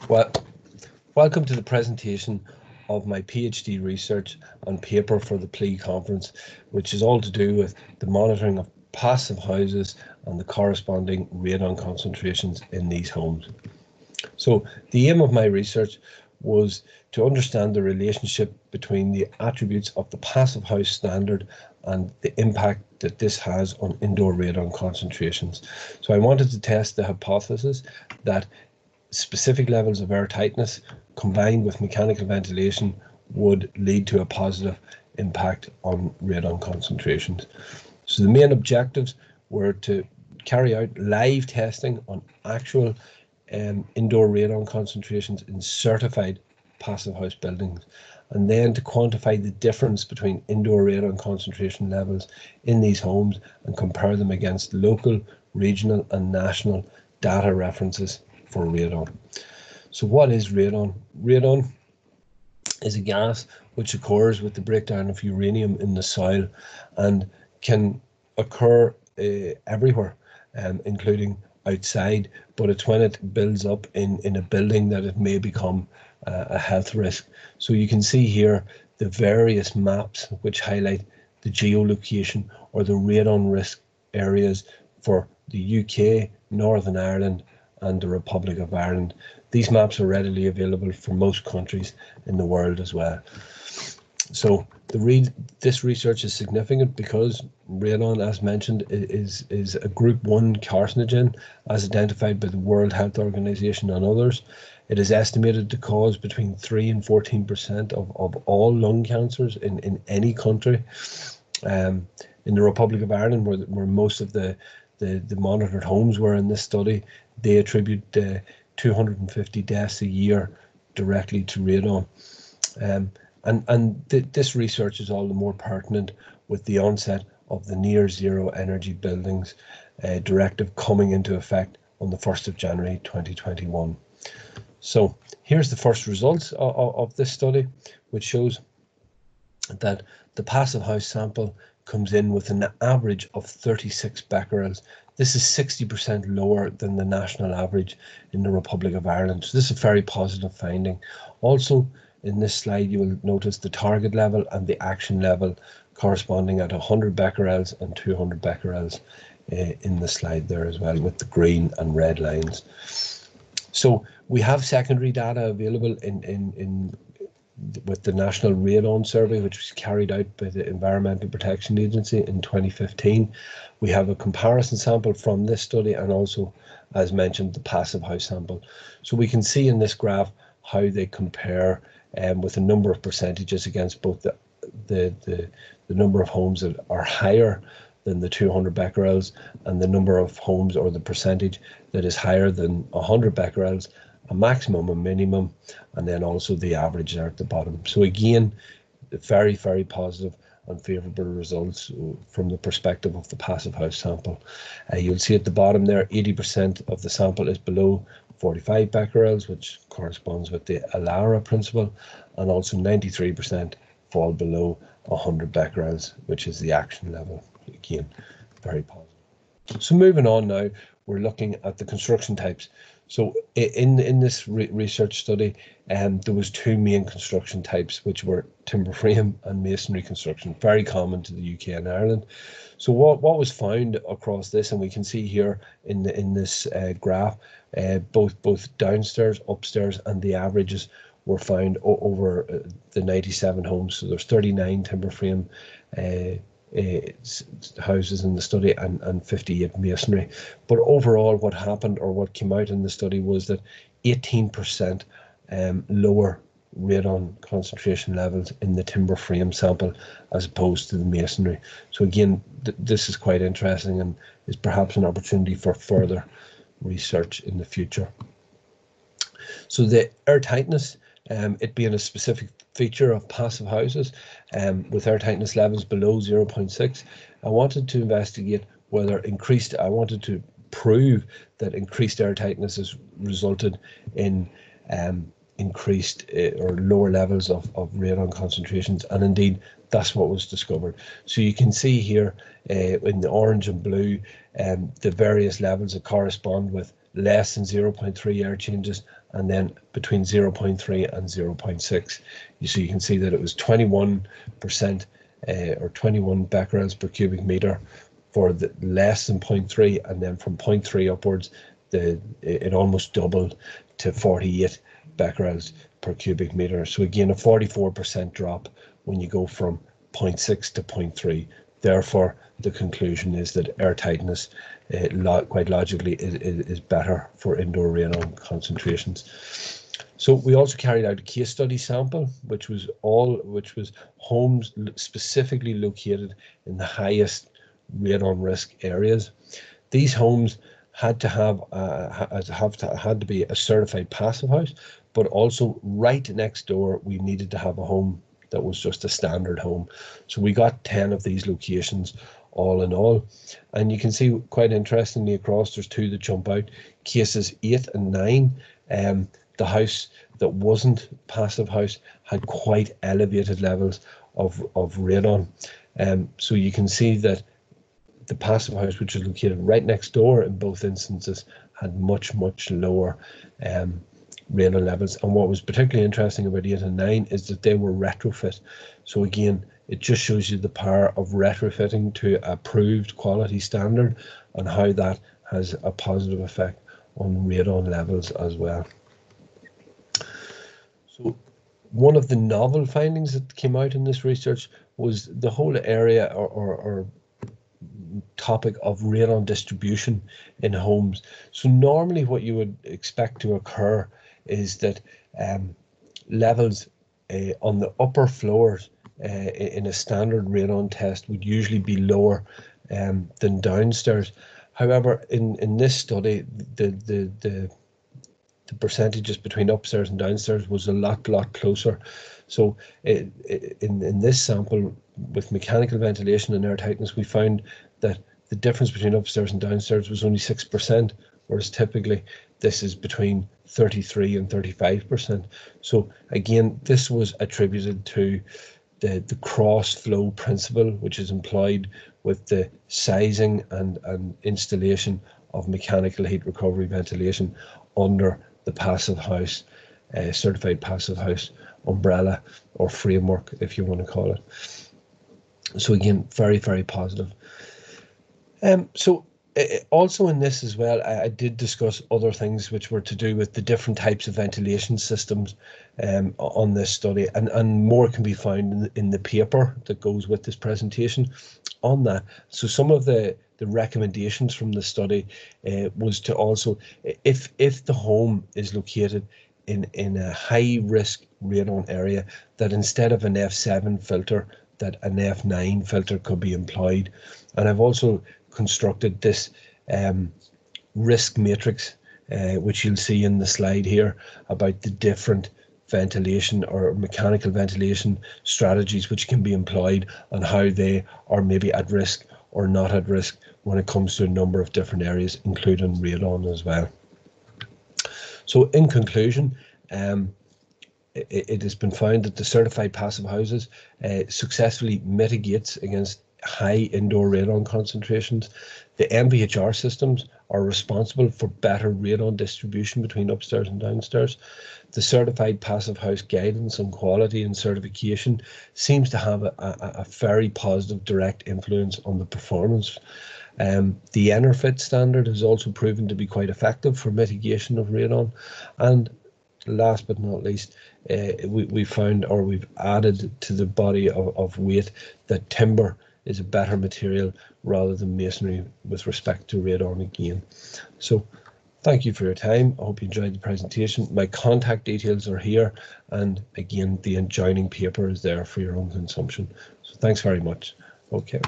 Well, welcome to the presentation of my PhD research on paper for the PLE conference, which is all to do with the monitoring of passive houses and the corresponding radon concentrations in these homes. So the aim of my research was to understand the relationship between the attributes of the passive house standard and the impact that this has on indoor radon concentrations. So I wanted to test the hypothesis that specific levels of air tightness combined with mechanical ventilation would lead to a positive impact on radon concentrations. So the main objectives were to carry out live testing on actual indoor radon concentrations in certified passive house buildings, and then to quantify the difference between indoor radon concentration levels in these homes and compare them against local, regional and national data references for radon. So what is radon? Radon is a gas which occurs with the breakdown of uranium in the soil and can occur everywhere, including outside, but it's when it builds up in a building that it may become a health risk. So you can see here the various maps which highlight the geolocation or the radon risk areas for the UK, Northern Ireland and the Republic of Ireland. These maps are readily available for most countries in the world as well. So this research is significant because radon, as mentioned, is a group 1 carcinogen as identified by the World Health Organization and others. It is estimated to cause between 3 and 14% of all lung cancers in any country. In the Republic of Ireland, where most of the monitored homes were in this study, they attribute 250 deaths a year directly to radon. This research is all the more pertinent with the onset of the near zero energy buildings directive coming into effect on the 1st of January 2021. So here's the first results of this study, which shows that the passive house sample comes in with an average of 36 becquerels. This is 60% lower than the national average in the Republic of Ireland. So this is a very positive finding. Also, in this slide, you will notice the target level and the action level corresponding at 100 becquerels and 200 becquerels in the slide there as well, with the green and red lines. So we have secondary data available with the National Radon Survey, which was carried out by the Environmental Protection Agency in 2015. We have a comparison sample from this study and also, as mentioned, the passive house sample. So we can see in this graph how they compare with a number of percentages against both the number of homes that are higher than the 200 becquerels and the number of homes or the percentage that is higher than 100 becquerels, a maximum, a minimum, and then also the average there at the bottom. So again, very, very positive and favourable results from the perspective of the passive house sample. You'll see at the bottom there, 80% of the sample is below 45 becquerels, which corresponds with the ALARA principle, and also 93% fall below 100 becquerels, which is the action level. Again, very positive. So moving on now, we're looking at the construction types. So in this research study, there was 2 main construction types, which were timber frame and masonry construction, very common to the UK and Ireland. So what was found across this, and we can see here in this graph, both downstairs, upstairs, and the averages were found over the 97 homes. So there's 39 timber frame houses in the study and 58 masonry. But overall, what happened or what came out in the study was that 18% lower radon concentration levels in the timber frame sample as opposed to the masonry. So again, this is quite interesting and is perhaps an opportunity for further research in the future. So the air tightness, it being a specific feature of passive houses, with air tightness levels below 0.6, I wanted to investigate whether I wanted to prove that increased air tightness has resulted in increased or lower levels of radon concentrations, and indeed that's what was discovered. So you can see here in the orange and blue the various levels that correspond with less than 0.3 air changes and then between 0.3 and 0.6. So you can see that it was 21% or 21 becquerels per cubic meter for the less than 0.3, and then from 0.3 upwards, it almost doubled to 48 becquerels per cubic meter. So again, a 44% drop when you go from 0.6 to 0.3. Therefore, the conclusion is that air tightness, quite logically, is better for indoor radon concentrations. So we also carried out a case study sample, which was homes specifically located in the highest radon risk areas. These homes had to be a certified passive house, but also right next door we needed to have a home that was just a standard home. So we got 10 of these locations all in all, and you can see quite interestingly across there's two that jump out. Cases 8 and 9, the house that wasn't passive house had quite elevated levels of radon. So you can see that the passive house, which is located right next door in both instances, had much lower radon levels. And what was particularly interesting about 8 and 9 is that they were retrofit. So again, it just shows you the power of retrofitting to approved quality standard and how that has a positive effect on radon levels as well. So one of the novel findings that came out in this research was the whole area or topic of radon distribution in homes. So normally what you would expect to occur is that levels on the upper floors in a standard radon test would usually be lower than downstairs. However, in this study, the percentages between upstairs and downstairs was a lot closer. So in this sample with mechanical ventilation and air tightness, we found that the difference between upstairs and downstairs was only 6%, whereas typically this is between 33 and 35%. So again, this was attributed to the cross flow principle, which is employed with the sizing and installation of mechanical heat recovery ventilation under the passive house, certified passive house umbrella or framework, if you want to call it. So again, very positive. So also in this as well, I did discuss other things which were to do with the different types of ventilation systems on this study, and more can be found in the paper that goes with this presentation on that. So some of the recommendations from the study was to also, if the home is located in a high risk radon area, that instead of an F7 filter, that an F9 filter could be employed. And I've also constructed this risk matrix, which you'll see in the slide here, about the different ventilation or mechanical ventilation strategies which can be employed and how they are maybe at risk or not at risk when it comes to a number of different areas, including radon as well. So in conclusion, it has been found that the certified passive houses successfully mitigates against high indoor radon concentrations. The MVHR systems are responsible for better radon distribution between upstairs and downstairs. The certified passive house guidance on quality and certification seems to have a very positive direct influence on the performance. The ENERFIT standard has also proven to be quite effective for mitigation of radon. And last but not least, we found, or we've added to the body of weight, that timber is a better material rather than masonry with respect to radon again. So thank you for your time. I hope you enjoyed the presentation. My contact details are here, and again, the adjoining paper is there for your own consumption. So thanks very much. Okay.